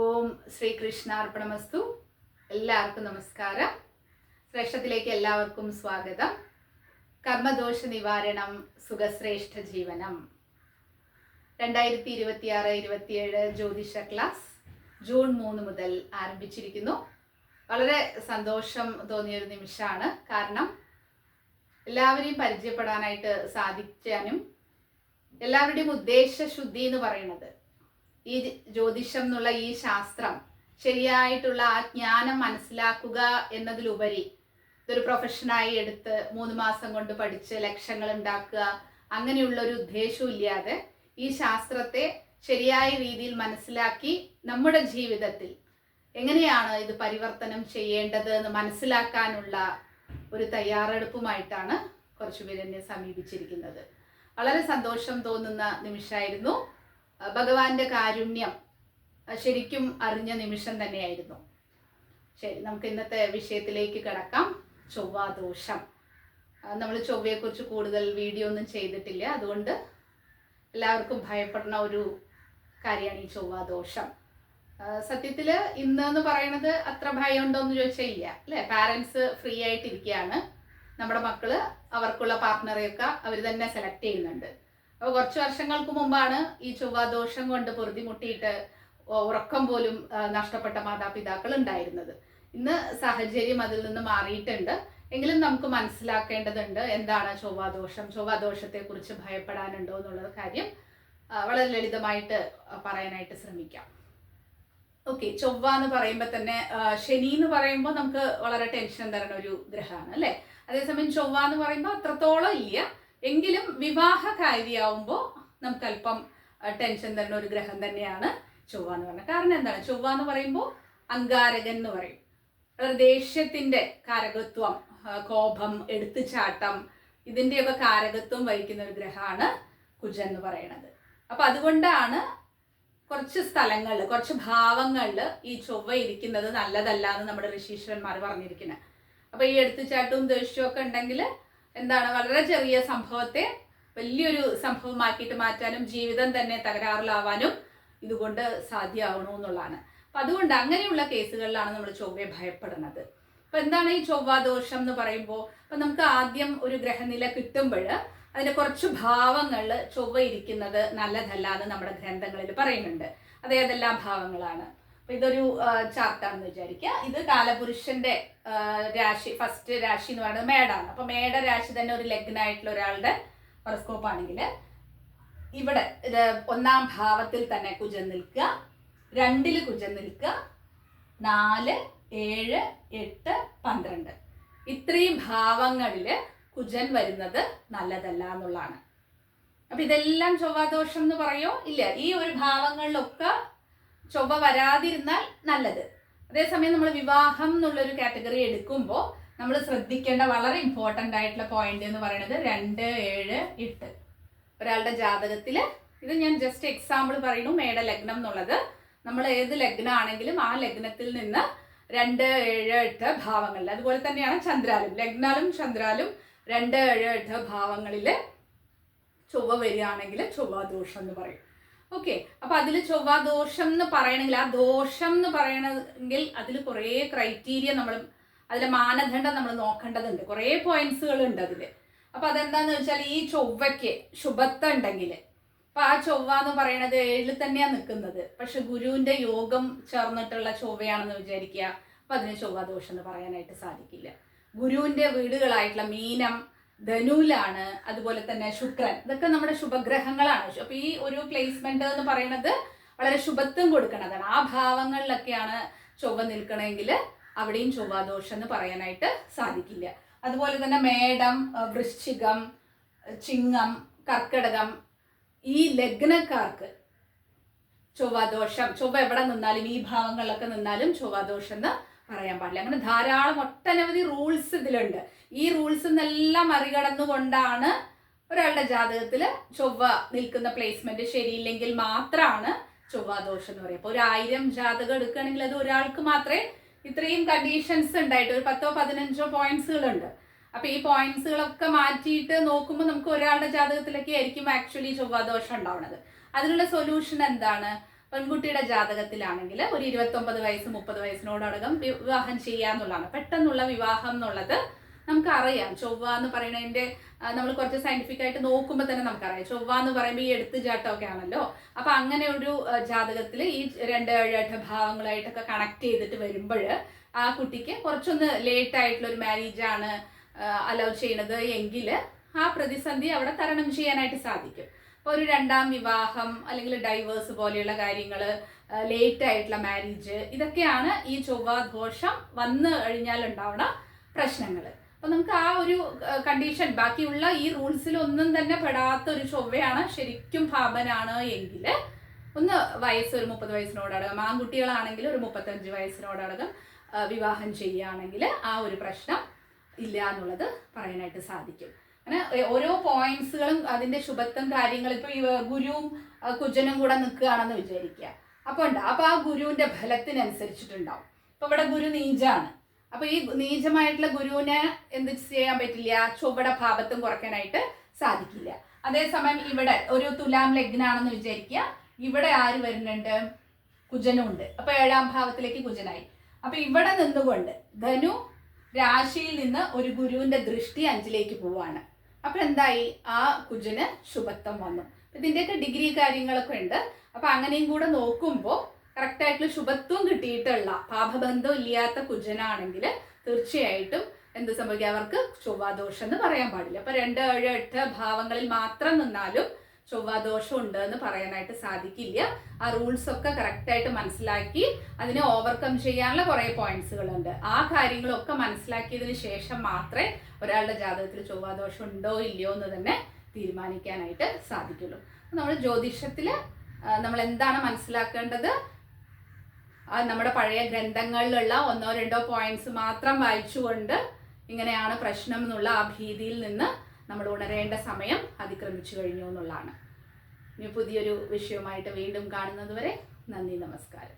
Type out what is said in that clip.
ഓം ശ്രീകൃഷ്ണാർപ്പണമസ്തു. എല്ലാവർക്കും നമസ്കാരം. ശ്രേഷ്ഠത്തിലേക്ക് എല്ലാവർക്കും സ്വാഗതം. കർമ്മദോഷ നിവാരണം, സുഖശ്രേഷ്ഠ ജീവനം. 2026-27 ജ്യോതിഷ ക്ലാസ് ജൂൺ 3 മുതൽ ആരംഭിച്ചിരിക്കുന്നു. വളരെ സന്തോഷം തോന്നിയൊരു നിമിഷമാണ്. കാരണം എല്ലാവരെയും പരിചയപ്പെടാനായിട്ട് സാധിക്കാനും എല്ലാവരുടെയും ഉദ്ദേശശുദ്ധി എന്ന് പറയുന്നത് ഈ ജ്യോതിഷം എന്നുള്ള ഈ ശാസ്ത്രം ശരിയായിട്ടുള്ള ആ ജ്ഞാനം മനസ്സിലാക്കുക എന്നതിലുപരി ഇതൊരു പ്രൊഫഷനായി എടുത്ത് 3 മാസം കൊണ്ട് പഠിച്ച് ലക്ഷങ്ങൾ ഉണ്ടാക്കുക അങ്ങനെയുള്ള ഒരു ഉദ്ദേശവും ഇല്ലാതെ ഈ ശാസ്ത്രത്തെ ശരിയായ രീതിയിൽ മനസ്സിലാക്കി നമ്മുടെ ജീവിതത്തിൽ എങ്ങനെയാണ് ഇത് പരിവർത്തനം ചെയ്യേണ്ടത് എന്ന് മനസ്സിലാക്കാനുള്ള ഒരു തയ്യാറെടുപ്പുമായിട്ടാണ് കുറച്ചുപേർ എന്നെ സമീപിച്ചിരിക്കുന്നത്. വളരെ സന്തോഷം തോന്നുന്ന നിമിഷമായിരുന്നു. ഭഗവാന്റെ കാരുണ്യം ശരിക്കും അറിഞ്ഞ നിമിഷം തന്നെയായിരുന്നു. ശരി, നമുക്ക് ഇന്നത്തെ വിഷയത്തിലേക്ക് കിടക്കാം. ചൊവ്വാദോഷം. നമ്മൾ ചൊവ്വയെക്കുറിച്ച് കൂടുതൽ വീഡിയോ ഒന്നും ചെയ്തിട്ടില്ല, അതുകൊണ്ട് എല്ലാവർക്കും ഭയപ്പെടുന്ന ഒരു കാര്യമാണ് ഈ ചൊവ്വാദോഷം. സത്യത്തിൽ ഇന്ന് പറയുന്നത് അത്ര ഭയം ഉണ്ടോ എന്ന് ചോദിച്ചാൽ ഇല്ല, അല്ലേ? പാരൻസ് ഫ്രീ ആയിട്ടിരിക്കുകയാണ്. നമ്മുടെ മക്കള് അവർക്കുള്ള പാർട്ട്ണറെയൊക്കെ അവർ തന്നെ സെലക്ട് ചെയ്യുന്നുണ്ട്. അപ്പോൾ കുറച്ച് വർഷങ്ങൾക്ക് മുമ്പാണ് ഈ ചൊവ്വാദോഷം കൊണ്ട് പൊറുതിമുട്ടിയിട്ട് ഉറക്കം പോലും നഷ്ടപ്പെട്ട മാതാപിതാക്കൾ ഉണ്ടായിരുന്നത്. ഇന്ന് സാഹചര്യം അതിൽ നിന്ന് മാറിയിട്ടുണ്ട്. എങ്കിലും നമുക്ക് മനസ്സിലാക്കേണ്ടതുണ്ട് എന്താണ് ചൊവ്വാദോഷം, ചൊവ്വാദോഷത്തെക്കുറിച്ച് ഭയപ്പെടാനുണ്ടോ എന്നുള്ള കാര്യം വളരെ ലളിതമായിട്ട് പറയാനായിട്ട് ശ്രമിക്കാം. ഓക്കെ, ചൊവ്വ എന്ന് പറയുമ്പോൾ തന്നെ ശനി എന്ന് പറയുമ്പോൾ നമുക്ക് വളരെ ടെൻഷൻ തരുന്ന ഒരു ഗ്രഹമാണ്, അല്ലേ? അതേസമയം ചൊവ്വ എന്ന് പറയുമ്പോൾ അത്രത്തോളം ഇല്ല, എങ്കിലും വിവാഹകാരിയാവുമ്പോൾ നമുക്ക് അല്പം ടെൻഷൻ തരുന്ന ഒരു ഗ്രഹം തന്നെയാണ് ചൊവ്വ എന്ന് പറയുന്നത്. കാരണം എന്താണ്? ചൊവ്വ എന്ന് പറയുമ്പോൾ അങ്കാരകൻ എന്ന് പറയും. ദേഷ്യത്തിന്റെ കാരകത്വം, കോപം, എടുത്തുചാട്ടം, ഇതിന്റെയൊക്കെ കാരകത്വം വഹിക്കുന്ന ഒരു ഗ്രഹമാണ് കുജൻ എന്ന് പറയുന്നത്. അപ്പൊ അതുകൊണ്ടാണ് കുറച്ച് സ്ഥലങ്ങളിൽ, കുറച്ച് ഭാവങ്ങളിൽ ഈ ചൊവ്വ ഇരിക്കുന്നത് നല്ലതല്ല എന്ന് നമ്മുടെ ഋഷീശ്വരന്മാർ പറഞ്ഞിരിക്കുന്നത്. അപ്പൊ ഈ എടുത്തുചാട്ടവും ദേഷ്യവും ഒക്കെ ഉണ്ടെങ്കിൽ എന്താണ്, വളരെ ചെറിയ സംഭവത്തെ വലിയൊരു സംഭവമാക്കിയിട്ട് മാറ്റാനും ജീവിതം തന്നെ തകരാറിലാവാനും ഇതുകൊണ്ട് സാധ്യമാവണു എന്നുള്ളതാണ്. അപ്പൊ അതുകൊണ്ട് അങ്ങനെയുള്ള കേസുകളിലാണ് നമ്മൾ ചൊവ്വയെ ഭയപ്പെടുന്നത്. അപ്പൊ എന്താണ് ഈ ചൊവ്വാദോഷം എന്ന് പറയുമ്പോൾ, അപ്പൊ നമുക്ക് ആദ്യം ഒരു ഗ്രഹനില കിട്ടുമ്പോൾ അതിന്റെ കുറച്ച് ഭാവങ്ങൾ ചൊവ്വ ഇരിക്കുന്നത് നല്ലതല്ല എന്ന് നമ്മുടെ ഗ്രന്ഥങ്ങളിൽ പറയുന്നുണ്ട്. അത് ഏതെല്ലാം ഭാവങ്ങളാണ്? അപ്പൊ ഇതൊരു ചാർട്ടാണെന്ന് വിചാരിക്കുക. ഇത് കാലപുരുഷന്റെ രാശി, ഫസ്റ്റ് രാശി എന്ന് പറയുന്നത് മേടാണ്. അപ്പൊ മേട രാശി തന്നെ ഒരു ലഗ്നായിട്ടുള്ള ഒരാളുടെ ഹൊറോസ്കോപ്പ് ആണെങ്കിൽ ഇവിടെ 1-ാം ഭാവത്തിൽ തന്നെ കുജൻ നിൽക്കുക, 2-ൽ കുജൻ നിൽക്കുക, 4, 7, 8, 12 ഇത്രയും ഭാവങ്ങളില് കുജൻ വരുന്നത് നല്ലതല്ല എന്നുള്ളതാണ്. അപ്പൊ ഇതെല്ലാം ചൊവ്വാദോഷം എന്ന് പറയോ? ഇല്ല. ഈ ഒരു ഭാവങ്ങളിലൊക്കെ ചൊവ്വ വരാതിരുന്നാൽ നല്ലത്. അതേസമയം നമ്മൾ വിവാഹം എന്നുള്ളൊരു കാറ്റഗറി എടുക്കുമ്പോൾ നമ്മൾ ശ്രദ്ധിക്കേണ്ട വളരെ ഇമ്പോർട്ടൻ്റ് ആയിട്ടുള്ള പോയിന്റ് എന്ന് പറയുന്നത് 2, 7, 8 ഒരാളുടെ ജാതകത്തിൽ. ഇത് ഞാൻ ജസ്റ്റ് എക്സാമ്പിൾ പറയുന്നു. മേട ലഗ്നം എന്നുള്ളത് നമ്മൾ ഏത് ലഗ്നമാണെങ്കിലും ആ ലഗ്നത്തിൽ നിന്ന് 2, 7, 8 ഭാവങ്ങളിൽ, അതുപോലെ തന്നെയാണ് ചന്ദ്രാലും, ലഗ്നാലും ചന്ദ്രാലും 2, 7, 8 ഭാവങ്ങളിൽ ചൊവ്വ വരികയാണെങ്കിൽ ചൊവ്വാദോഷം എന്ന് പറയും. ഓക്കെ, അപ്പൊ അതിൽ ചൊവ്വാദോഷം എന്ന് പറയണമെങ്കിൽ, ആ ദോഷം എന്ന് പറയണമെങ്കിൽ അതിൽ കുറേ ക്രൈറ്റീരിയ, നമ്മൾ അതിലെ മാനദണ്ഡം നമ്മൾ നോക്കേണ്ടതുണ്ട്. കുറേ പോയിന്റ്സുകൾ ഉണ്ട് അതിൽ. അപ്പൊ അതെന്താന്ന് വെച്ചാൽ, ഈ ചൊവ്വയ്ക്ക് ശുഭത്വം ഉണ്ടെങ്കിൽ, അപ്പൊ ആ ചൊവ്വ എന്ന് പറയുന്നത് 7-ൽ തന്നെയാണ് നിൽക്കുന്നത്, പക്ഷെ ഗുരുവിന്റെ യോഗം ചേർന്നിട്ടുള്ള ചൊവ്വയാണെന്ന് വിചാരിക്കുക. അപ്പൊ അതിന് ചൊവ്വാദോഷം എന്ന് പറയാനായിട്ട് സാധിക്കില്ല. ഗുരുവിന്റെ വീടുകളായിട്ടുള്ള മീനം, ധനുവിലാണ്, അതുപോലെ തന്നെ ശുക്രൻ, ഇതൊക്കെ നമ്മുടെ ശുഭഗ്രഹങ്ങളാണ്. അപ്പൊ ഈ ഒരു പ്ലേസ്മെന്റ് എന്ന് പറയുന്നത് വളരെ ശുഭത്വം കൊടുക്കണതാണ്. ആ ഭാവങ്ങളിലൊക്കെയാണ് ചൊവ്വ നിൽക്കണമെങ്കിൽ അവിടെയും ചൊവ്വാദോഷം എന്ന് പറയാനായിട്ട് സാധിക്കില്ല. അതുപോലെ തന്നെ മേടം, വൃശ്ചികം, ചിങ്ങം, കർക്കിടകം ഈ ലഗ്നക്കാർക്ക് ചൊവ്വാദോഷം, ചൊവ്വ എവിടെ നിന്നാലും ഈ ഭാവങ്ങളിലൊക്കെ നിന്നാലും ചൊവ്വാദോഷം എന്ന് പറയാൻ പാടില്ല. അങ്ങനെ ധാരാളം ഒട്ടനവധി റൂൾസ് ഇതിലുണ്ട്. ഈ റൂൾസ് എന്നെല്ലാം മറികടന്നുകൊണ്ടാണ് ഒരാളുടെ ജാതകത്തിൽ ചൊവ്വ നിൽക്കുന്ന പ്ലേസ്മെന്റ് ശരിയില്ലെങ്കിൽ മാത്രമാണ് ചൊവ്വാദോഷം എന്ന് പറയുക. അപ്പോൾ 1000 ജാതകം എടുക്കുകയാണെങ്കിൽ അത് ഒരാൾക്ക് മാത്രമേ ഇത്രയും കണ്ടീഷൻസ് ഉണ്ടായിട്ട് ഒരു 10-15 പോയിന്റ്സുകളുണ്ട്. അപ്പൊ ഈ പോയിന്റ്സുകളൊക്കെ മാറ്റിയിട്ട് നോക്കുമ്പോൾ നമുക്ക് ഒരാളുടെ ജാതകത്തിലൊക്കെ ആയിരിക്കും ആക്ച്വലി ചൊവ്വാദോഷം ഉണ്ടാവുന്നത്. അതിനുള്ള സൊല്യൂഷൻ എന്താണ്? പെൺകുട്ടിയുടെ ജാതകത്തിലാണെങ്കിൽ ഒരു 29 വയസ്സ് 30 വയസ്സിനോടകം വിവാഹം ചെയ്യാന്നുള്ളതാണ്. പെട്ടെന്നുള്ള വിവാഹം എന്നുള്ളത് നമുക്കറിയാം. ചൊവ്വ എന്ന് പറയുന്നതിൻ്റെ നമ്മൾ കുറച്ച് സയന്റിഫിക് ആയിട്ട് നോക്കുമ്പോൾ തന്നെ നമുക്കറിയാം. ചൊവ്വ എന്ന് പറയുമ്പോൾ ഈ എടുത്തുചാട്ടമൊക്കെ ആണല്ലോ. അപ്പൊ അങ്ങനെ ഒരു ജാതകത്തിൽ ഈ 2, 7, 8 ഭാവങ്ങളായിട്ടൊക്കെ കണക്ട് ചെയ്തിട്ട് വരുമ്പോൾ ആ കുട്ടിക്ക് കുറച്ചൊന്ന് ലേറ്റ് ആയിട്ടുള്ള ഒരു മാരേജ് ആണ് അലൗ ചെയ്യണത് എങ്കിൽ ആ പ്രതിസന്ധി അവിടെ തരണം ചെയ്യാനായിട്ട് സാധിക്കും. അപ്പോൾ ഒരു 2ാം വിവാഹം അല്ലെങ്കിൽ ഡൈവേഴ്സ് പോലെയുള്ള കാര്യങ്ങൾ, ലേറ്റ് ആയിട്ടുള്ള മാരേജ്, ഇതൊക്കെയാണ് ഈ ചൊവ്വാദോഷം വന്നു കഴിഞ്ഞാൽ ഉണ്ടാവുന്ന പ്രശ്നങ്ങൾ. അപ്പൊ നമുക്ക് ആ ഒരു കണ്ടീഷൻ, ബാക്കിയുള്ള ഈ റൂൾസിലൊന്നും തന്നെ പെടാത്ത ഒരു ചൊവ്വയാണ് ശരിക്കും പാപനാണ് എങ്കിൽ ഒന്ന് വയസ്സ് ഒരു 30 വയസ്സിനോടകം, ആൺകുട്ടികളാണെങ്കിൽ ഒരു 35 വയസ്സിനോടകം വിവാഹം ചെയ്യുകയാണെങ്കിൽ ആ ഒരു പ്രശ്നം ഇല്ല എന്നുള്ളത് പറയാനായിട്ട് സാധിക്കും. അങ്ങനെ ഓരോ പോയിന്റ്സുകളും അതിന്റെ ശുഭത്വം കാര്യങ്ങൾ, ഇപ്പൊ ഈ ഗുരുവും കുജനും കൂടെ നിൽക്കുകയാണെന്ന് വിചാരിക്കുക. അപ്പൊ ആ ഗുരുവിന്റെ ഫലത്തിനനുസരിച്ചിട്ടുണ്ടാവും. ഇപ്പൊ ഇവിടെ ഗുരു നീചാണ്. അപ്പൊ ഈ നീചമായിട്ടുള്ള ഗുരുവിനെ എന്ത് ചെയ്യാൻ പറ്റില്ല, ചൊവ്വയുടെ ഭാവത്വം കുറയ്ക്കാനായിട്ട് സാധിക്കില്ല. അതേസമയം ഇവിടെ ഒരു തുലാം ലഗ്നാണെന്ന് വിചാരിക്കുക. ഇവിടെ ആര് വരുന്നുണ്ട്, കുജനും ഉണ്ട്. അപ്പൊ 7ാം ഭാവത്തിലേക്ക് കുജനായി. അപ്പൊ ഇവിടെ നിന്നുകൊണ്ട് ധനു രാശിയിൽ നിന്ന് ഒരു ഗുരുവിന്റെ ദൃഷ്ടി 5ലേക്ക് പോവാണ്. അപ്പൊ എന്തായി, ആ കുജന് ശുഭത്വം വന്നു. ഇതിന്റെയൊക്കെ ഡിഗ്രി കാര്യങ്ങളൊക്കെ ഉണ്ട്. അപ്പൊ അങ്ങനെയും കൂടെ നോക്കുമ്പോൾ കറക്റ്റ് ആയിട്ടുള്ള ശുഭത്വം കിട്ടിയിട്ടുള്ള പാപബന്ധം ഇല്ലാത്ത കുജനാണെങ്കിൽ തീർച്ചയായിട്ടും എന്ത് സംഭവിക്കുക, അവർക്ക് ചൊവ്വാദോഷം എന്ന് പറയാൻ പാടില്ല. അപ്പൊ 2, 7, 8 ഭാവങ്ങളിൽ മാത്രം നിന്നാലും ചൊവ്വാദോഷം ഉണ്ട് എന്ന് പറയാനായിട്ട് സാധിക്കില്ല. ആ റൂൾസ് ഒക്കെ കറക്റ്റായിട്ട് മനസ്സിലാക്കി അതിനെ ഓവർകം ചെയ്യാനുള്ള കുറേ പോയിന്റ്സുകളുണ്ട്. ആ കാര്യങ്ങളൊക്കെ മനസ്സിലാക്കിയതിന് ശേഷം മാത്രമേ ഒരാളുടെ ജാതകത്തിൽ ചൊവ്വാദോഷം ഉണ്ടോ ഇല്ലയോ എന്ന് തന്നെ തീരുമാനിക്കാനായിട്ട് സാധിക്കുള്ളൂ. നമ്മൾ ജ്യോതിഷത്തിൽ നമ്മൾ എന്താണ് മനസ്സിലാക്കേണ്ടത്, നമ്മുടെ പഴയ ഗ്രന്ഥങ്ങളിലുള്ള 1, 2 പോയിന്റ്സ് മാത്രം വായിച്ചുകൊണ്ട് ഇങ്ങനെയാണ് പ്രശ്നം എന്നുള്ള ആ ഭീതിയിൽ നിന്ന് നമ്മൾ ഉണരേണ്ട സമയം അതിക്രമിച്ചു കഴിഞ്ഞു എന്നുള്ളതാണ്. ഇനി പുതിയൊരു വിഷയവുമായിട്ട് വീണ്ടും കാണുന്നത് വരെ നന്ദി, നമസ്കാരം.